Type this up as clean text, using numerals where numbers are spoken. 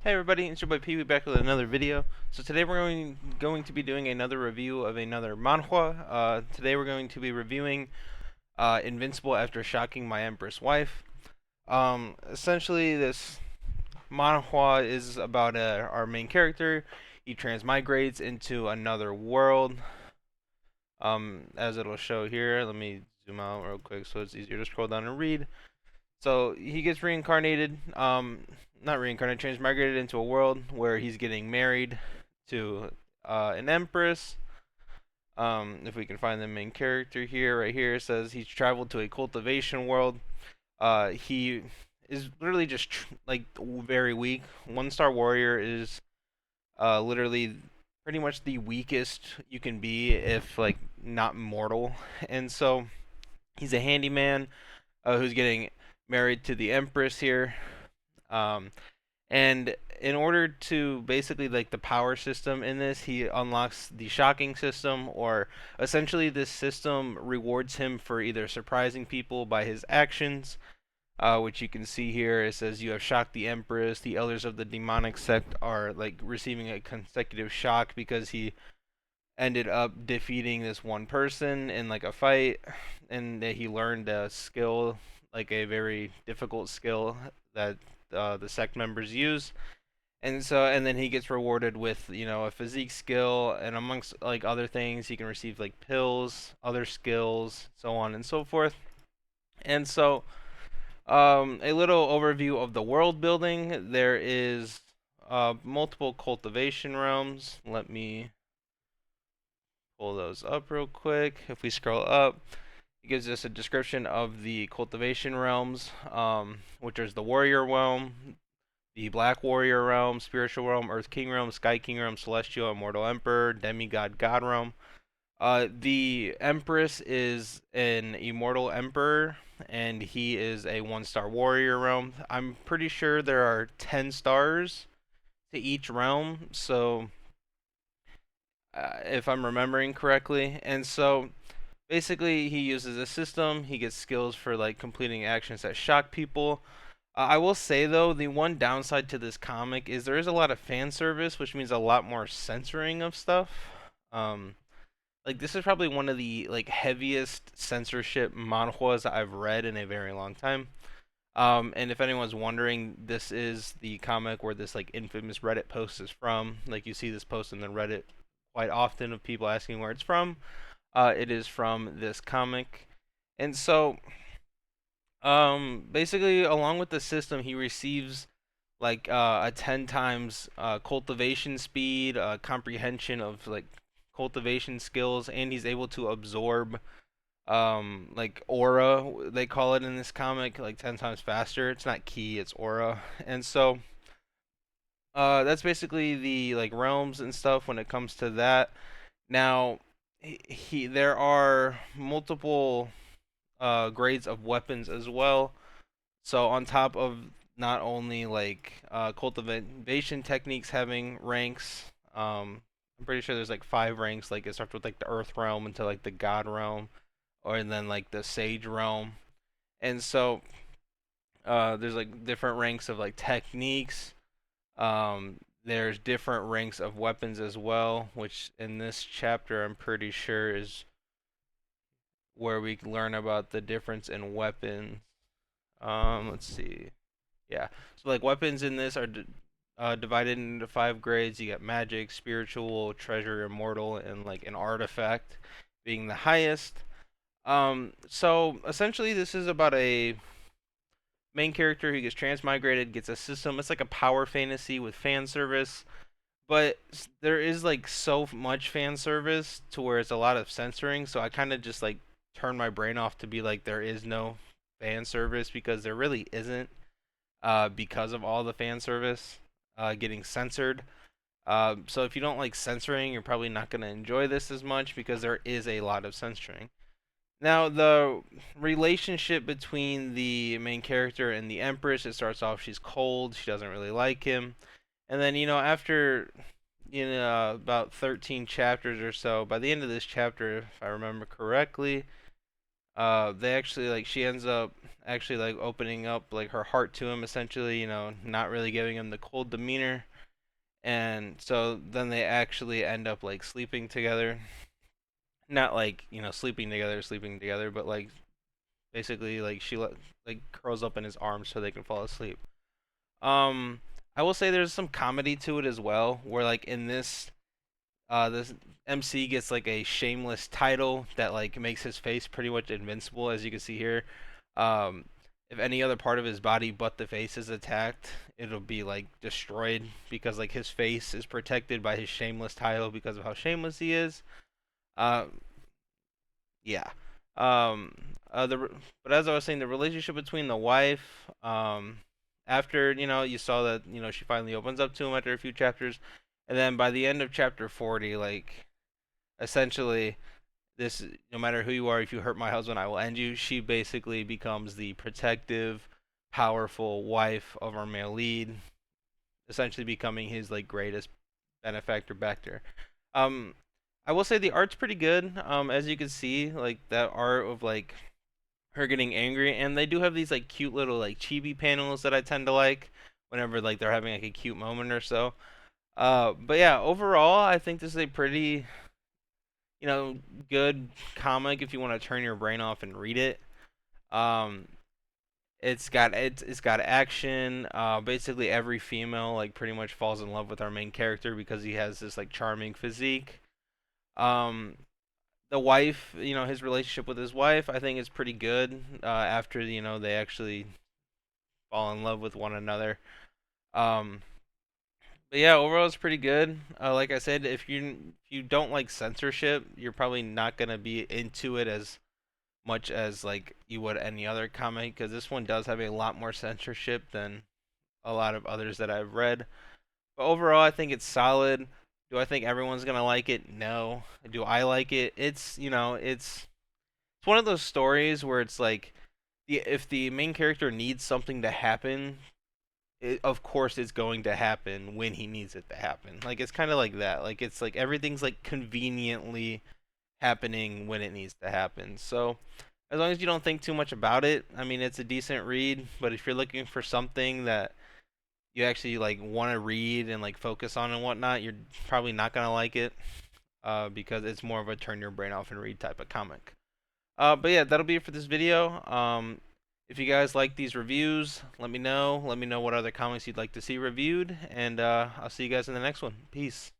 Hey everybody, it's your boy Pee Wee back with another video. So today we're going to be doing another review of another manhwa. Today we're going to be reviewing Invincible after shocking my Empress wife. Essentially this manhwa is about our main character. He transmigrates into another world. As it'll show here, let me zoom out real quick so it's easier to scroll down and read. So he gets reincarnated, not reincarnated, transmigrated into a world where he's getting married to an empress. If we can find the main character here, right here, it says he's traveled to a cultivation world. He is literally just like very weak. One star warrior is literally pretty much the weakest you can be if like not mortal, and so he's a handyman who's getting married to the Empress here. Um, and in order to basically like the power system in this, he unlocks the shocking system, or essentially this system rewards him for either surprising people by his actions, which you can see here. It says you have shocked the Empress. The elders of the demonic sect are like receiving a consecutive shock because he ended up defeating this one person in like a fight, and that he learned a skill, like a very difficult skill that the sect members use. And then he gets rewarded with a physique skill, and amongst like other things he can receive like pills, other skills, so on and so forth. And so a little overview of the world building. There is multiple cultivation realms. Let me pull those up real quick. If we scroll up, it gives us a description of the cultivation realms, which is the warrior realm, the black warrior realm, spiritual realm, earth king realm, sky king realm, celestial, immortal emperor, demigod god realm. The empress is an immortal emperor, and he is a one-star warrior realm. I'm pretty sure there are 10 stars to each realm, so if I'm remembering correctly. And so basically, he uses a system. He gets skills for like completing actions that shock people. I will say though, the one downside to this comic is there is a lot of fan service, which means a lot more censoring of stuff. Um, like this is probably one of the like heaviest censorship manhwas I've read in a very long time. And if anyone's wondering, this is the comic where this like infamous Reddit post is from. Like you see this post in the Reddit quite often of people asking where it's from. It is from this comic, and so basically, along with the system, he receives like a 10 times cultivation speed, comprehension of like cultivation skills, and he's able to absorb like aura, they call it in this comic, like 10 times faster. It's not ki, it's aura. And so that's basically the like realms and stuff when it comes to that. Now, there are multiple grades of weapons as well. So on top of not only like cultivation techniques having ranks, I'm pretty sure there's like 5 ranks. Like it starts with like the Earth realm into like the God realm, or and then like the Sage realm. And so there's like different ranks of like techniques. There's different ranks of weapons as well, which in this chapter I'm pretty sure is where we learn about the difference in weapons. Let's see. Yeah. So like weapons in this are divided into 5 grades. You got magic, spiritual, treasure, immortal, and like an artifact being the highest. So essentially this is about a main character who gets transmigrated, gets a system. It's like a power fantasy with fan service, but there is like so much fan service to where it's a lot of censoring. So I kind of just like turn my brain off to be like there is no fan service, because there really isn't, because of all the fan service getting censored. So if you don't like censoring, you're probably not going to enjoy this as much because there is a lot of censoring. Now, the relationship between the main character and the Empress, it starts off she's cold, she doesn't really like him. And then, after about 13 chapters or so, by the end of this chapter, if I remember correctly, They actually like she ends up actually like opening up like her heart to him essentially, not really giving him the cold demeanor. And so then they actually end up like sleeping together. Not like, sleeping together, but like basically like like curls up in his arms so they can fall asleep. Um I will say there's some comedy to it as well, where like in this MC gets like a shameless title that like makes his face pretty much invincible, as you can see here. Um, if any other part of his body but the face is attacked, it'll be like destroyed because like his face is protected by his shameless title because of how shameless he is. Uh, yeah. Um, but as I was saying, the relationship between the wife, after you saw that she finally opens up to him after a few chapters, and then by the end of chapter 40, like essentially this, no matter who you are, if you hurt my husband, I will end you. She basically becomes the protective, powerful wife of our male lead, essentially becoming his like greatest benefactor back there. Um, I will say the art's pretty good. As you can see, like that art of like her getting angry, and they do have these like cute little like chibi panels that I tend to like whenever like they're having like a cute moment or so. But yeah, overall, I think this is a pretty good comic if you want to turn your brain off and read it. Um, it's got action. Basically every female like pretty much falls in love with our main character because he has this like charming physique. Um, the wife, his relationship with his wife, I think is pretty good. After they actually fall in love with one another. Um, but yeah, overall it's pretty good. Like I said, if you don't like censorship, you're probably not gonna be into it as much as like you would any other comic, because this one does have a lot more censorship than a lot of others that I've read. But overall, I think it's solid. Do I think everyone's gonna like it? No. Do I like it? It's one of those stories where it's like if the main character needs something to happen, of course it's going to happen when he needs it to happen. Like it's kind of like that. Like it's like everything's like conveniently happening when it needs to happen. So as long as you don't think too much about it, I mean, it's a decent read. But if you're looking for something that you actually like want to read and like focus on and whatnot, you're probably not gonna like it, because it's more of a turn your brain off and read type of comic. But yeah, that'll be it for this video. If you guys like these reviews, let me know. Let me know what other comics you'd like to see reviewed, and I'll see you guys in the next one. Peace.